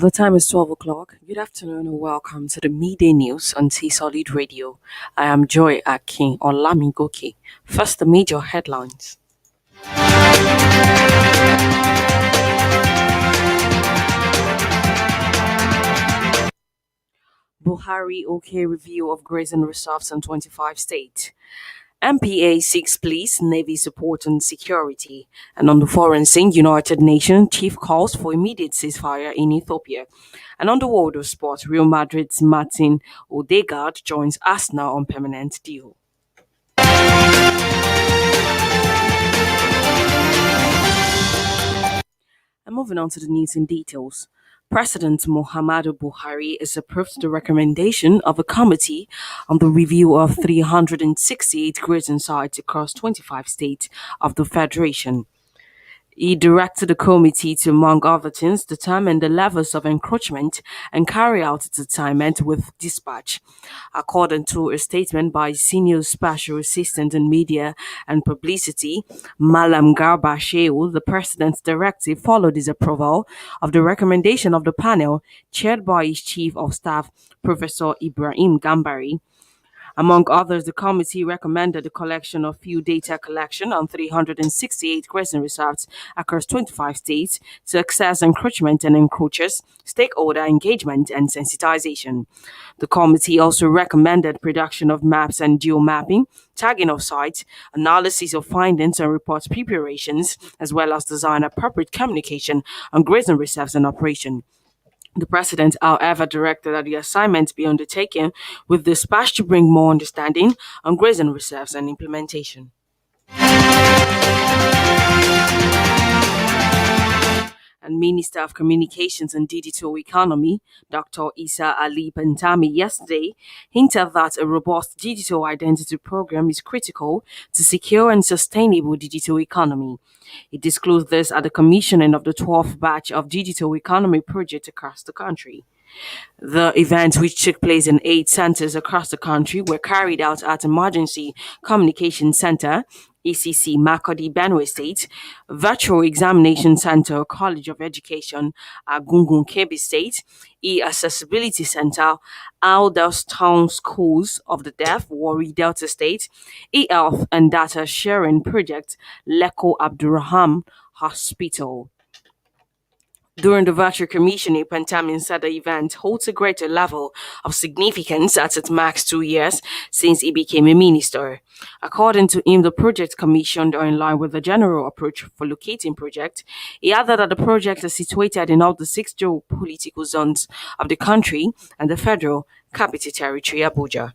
The time is 12 o'clock. Good afternoon and welcome to the midday news on T Solid Radio. I am Joy Akin Olamigoke. First, the major headlines. Buhari OK review of grazing reserves in 25 states. MPA seeks police, Navy support and security. And on the foreign scene, United Nations chief calls for immediate ceasefire in Ethiopia. And on the world of sport, Real Madrid's Martin Odegaard joins Arsenal on permanent deal. And moving on to the news in details. President Muhammadu Buhari has approved the recommendation of a committee on the review of 368 grazing sites across 25 states of the Federation. He directed the committee to, among other things, determine the levels of encroachment and carry out its assignment with dispatch. According to a statement by Senior Special Assistant in Media and Publicity, Malam Garba Shehu, the President's directive followed his approval of the recommendation of the panel chaired by his Chief of Staff, Professor Ibrahim Gambari. Among others, the committee recommended the collection of field data collection on 368 grazing reserves across 25 states to assess encroachment and encroachers, stakeholder engagement, and sensitization. The committee also recommended production of maps and geomapping, tagging of sites, analysis of findings and report preparations, as well as design appropriate communication on grazing reserves and operation. The president, however, directed that the assignment be undertaken with dispatch to bring more understanding on grazing reserves and implementation. And Minister of Communications and Digital Economy, Dr. Isa Ali Bantami, yesterday hinted that a robust digital identity program is critical to secure and sustainable digital economy. He disclosed this at the commissioning of the 12th batch of digital economy project across the country. The events, which took place in 8 centers across the country, were carried out at Emergency Communication Center, ECC, Makodi, Benue State, Virtual Examination Center, College of Education, Gungun, Kebbi State, E-Accessibility Center, Aldous Town Schools of the Deaf, Warri, Delta State, E-Health and Data Sharing Project, Leko Abdurrahman Hospital. During the virtual commissioning, Pentamin said the event holds a greater level of significance as it marks 2 years since he became a minister. According to him, the project commissioned are in line with the general approach for locating project. He added that the project is situated in all the 6 geopolitical zones of the country and the federal capital territory, Abuja.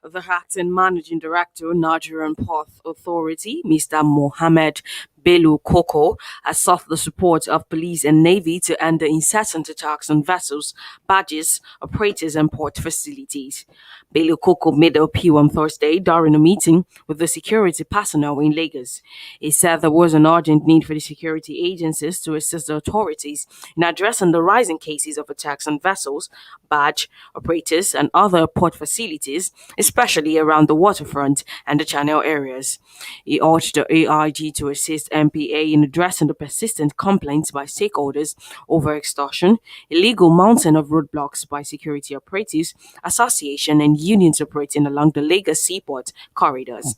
The acting managing director, Nigerian Port Authority, Mr. Mohammed Bello Koko, has sought the support of police and navy to end the incessant attacks on vessels, barges, operators, and port facilities. Bello Koko made the appeal on Thursday during a meeting with the security personnel in Lagos. He said there was an urgent need for the security agencies to assist the authorities in addressing the rising cases of attacks on vessels, barge operators, and other port facilities, especially around the waterfront and the channel areas. He urged the AIG to assist MPA in addressing the persistent complaints by stakeholders over extortion, illegal mounting of roadblocks by security operatives, association and unions operating along the Lagos seaport corridors.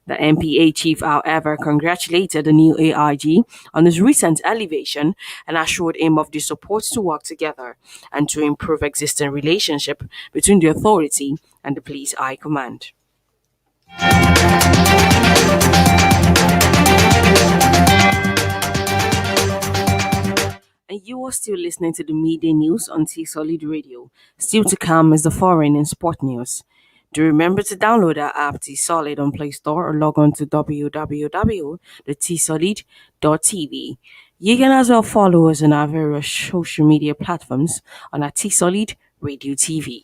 The MPA chief, however, congratulated the new AIG on his recent elevation and assured him of the support to work together and to improve existing relationship between the authority and the police high command. And you are still listening to the midday news on T Solid Radio. Still to come is the foreign and sport news. Do remember to download our app T Solid on Play Store or log on to www.tsolid.tv. You can as well follow us on our various social media platforms on our T Solid Radio TV.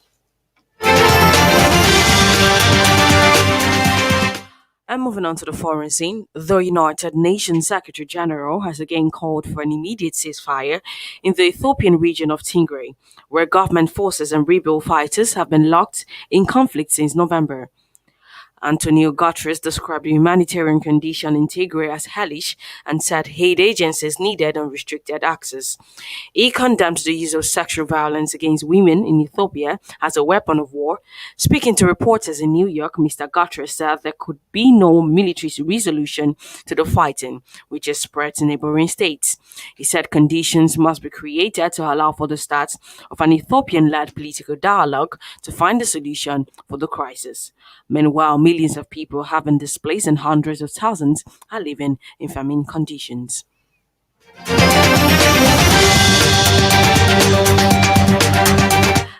And moving on to the foreign scene, the United Nations Secretary General has again called for an immediate ceasefire in the Ethiopian region of Tigray, where government forces and rebel fighters have been locked in conflict since November. Antonio Guterres described the humanitarian condition in Tigray as hellish and said aid agencies needed unrestricted access. He condemned the use of sexual violence against women in Ethiopia as a weapon of war. Speaking to reporters in New York, Mr. Guterres said there could be no military resolution to the fighting, which is spread to neighboring states. He said conditions must be created to allow for the start of an Ethiopian led political dialogue to find a solution for the crisis. Meanwhile, millions of people have been displaced and hundreds of thousands are living in famine conditions.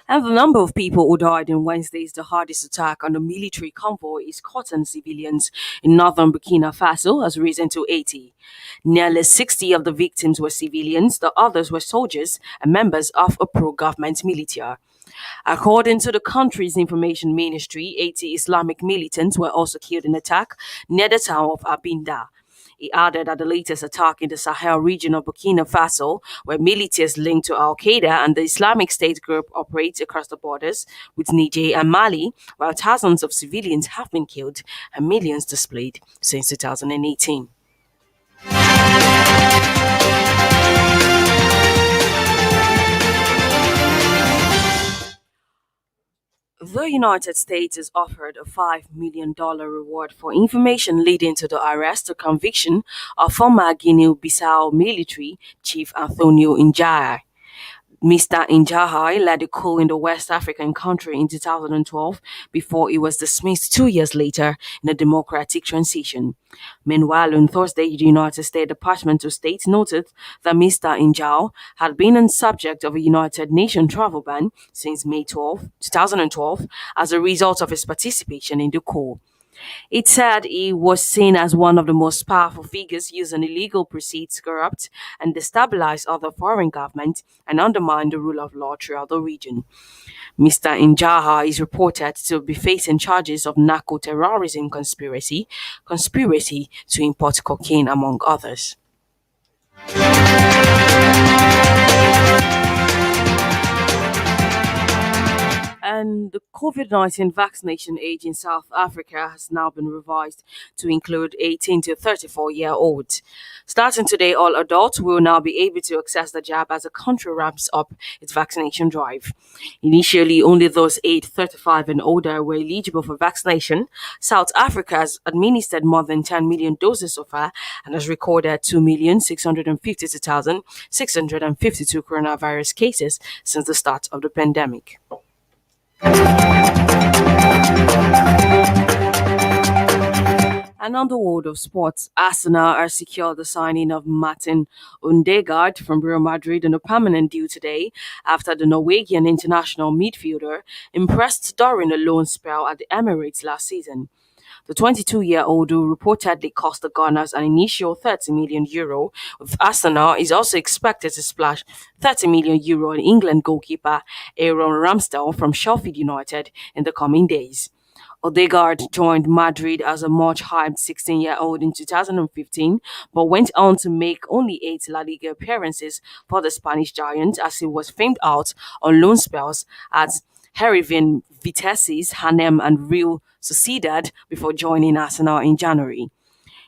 And the number of people who died in Wednesday's jihadist attack on a military convoy escorting civilians in northern Burkina Faso has risen to 80. Nearly 60 of the victims were civilians, the others were soldiers and members of a pro government militia. According to the country's information ministry, 80 Islamic militants were also killed in attack near the town of Abinda. He added that the latest attack in the Sahel region of Burkina Faso, where militias linked to Al Qaeda and the Islamic State group operate across the borders with Niger and Mali, while thousands of civilians have been killed and millions displaced since 2018. The United States has offered a $5 million reward for information leading to the arrest or conviction of former Guinea-Bissau military chief Antonio Njai. Mr. Njahai led a coup in the West African country in 2012 before he was dismissed 2 years later in a democratic transition. Meanwhile, on Thursday, the United States Department of State noted that Mr. Njau had been on subject of a United Nations travel ban since May 2012, as a result of his participation in the coup. It said he was seen as one of the most powerful figures using illegal proceeds to corrupt and destabilize other foreign governments and undermine the rule of law throughout the region. Mr. Injaha is reported to be facing charges of narco-terrorism conspiracy to import cocaine, among others. And the COVID-19 vaccination age in South Africa has now been revised to include 18 to 34-year-olds. Starting today, all adults will now be able to access the jab as the country ramps up its vaccination drive. Initially, only those aged 35 and older were eligible for vaccination. South Africa has administered more than 10 million doses so far and has recorded 2,652,652 coronavirus cases since the start of the pandemic. And on the world of sports, Arsenal are secured the signing of Martin Odegaard from Real Madrid on a permanent deal today after the Norwegian international midfielder impressed during a loan spell at the Emirates last season. The 22-year-old, who reportedly cost the Gunners an initial €30 million, with Arsenal is also expected to splash €30 million on England goalkeeper Aaron Ramsdale from Sheffield United in the coming days. Odegaard joined Madrid as a much-hyped 16-year-old in 2015, but went on to make only 8 La Liga appearances for the Spanish giant as he was famed out on loan spells at Heerenveen, Vitesse, Hanem and Real Sociedad before joining Arsenal in January.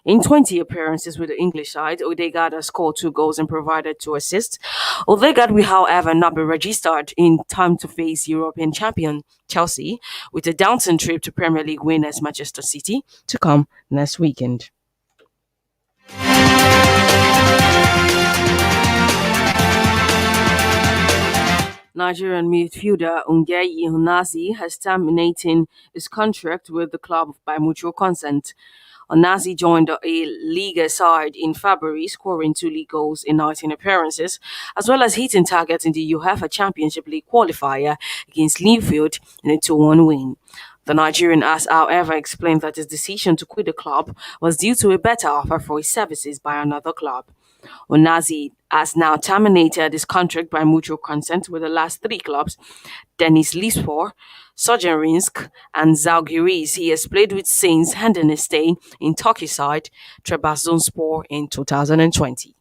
In 20 appearances with the English side, Odegaard has scored 2 goals and provided 2 assists. Odegaard will, however, not be registered in time to face European champion Chelsea, with a Downton trip to Premier League winners Manchester City to come next weekend. Nigerian midfielder Ungeyi Onazi has terminated his contract with the club by mutual consent. Onazi joined a Liga side in February, scoring 2 league goals in 19 appearances, as well as hitting targets in the UEFA Championship League qualifier against Linfield in a 2-1 win. The Nigerian has, however, explained that his decision to quit the club was due to a better offer for his services by another club. Onazi has now terminated his contract by mutual consent with the last 3 clubs, Dennis Lispor, Sojerinsk and Zalgiris. He has played with Saints handing a stay in Turkey side Trabzonspor in 2020.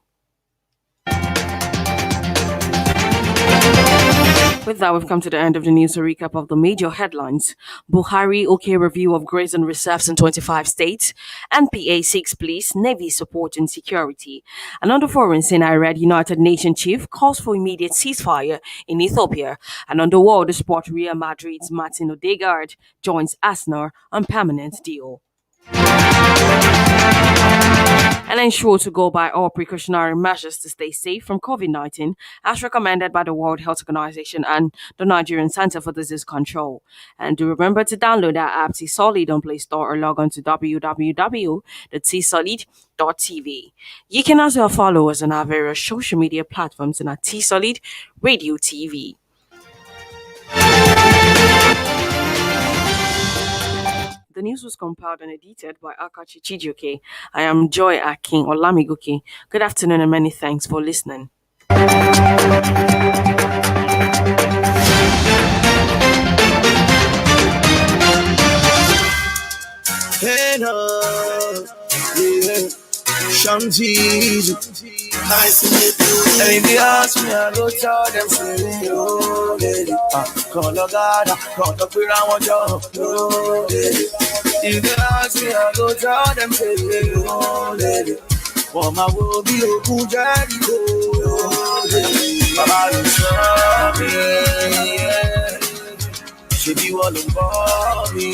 With that, we've come to the end of the news. A recap of the major headlines. Buhari, OK review of grazing reserves in 25 states. NPA seeks police, Navy support and security. And on the foreign scene, I read United Nations chief calls for immediate ceasefire in Ethiopia. And on the world sport, Real Madrid's Martin Odegaard joins Arsenal on permanent deal. And ensure to go by all precautionary measures to stay safe from COVID 19, as recommended by the World Health Organization and the Nigerian Center for Disease Control. And do remember to download our app T-Solid on Play Store or log on to www.tsolid.tv. You can as well follow us on our various social media platforms and at T-Solid Radio TV. The news was compiled and edited by Akachi Chijoke. I am Joy Akin Olamigoke. Good afternoon and many thanks for listening. Hey, no, yeah. Shanties. Nice to meet you. And if they ask me, I go tell them, say, oh, lady. Call a God, call the queer, I want you. Oh, lady. If they ask me, I go tell them, say, oh, lady. For my will be a good daddy, oh, lady. Baba, you saw me, yeah. She be all about me.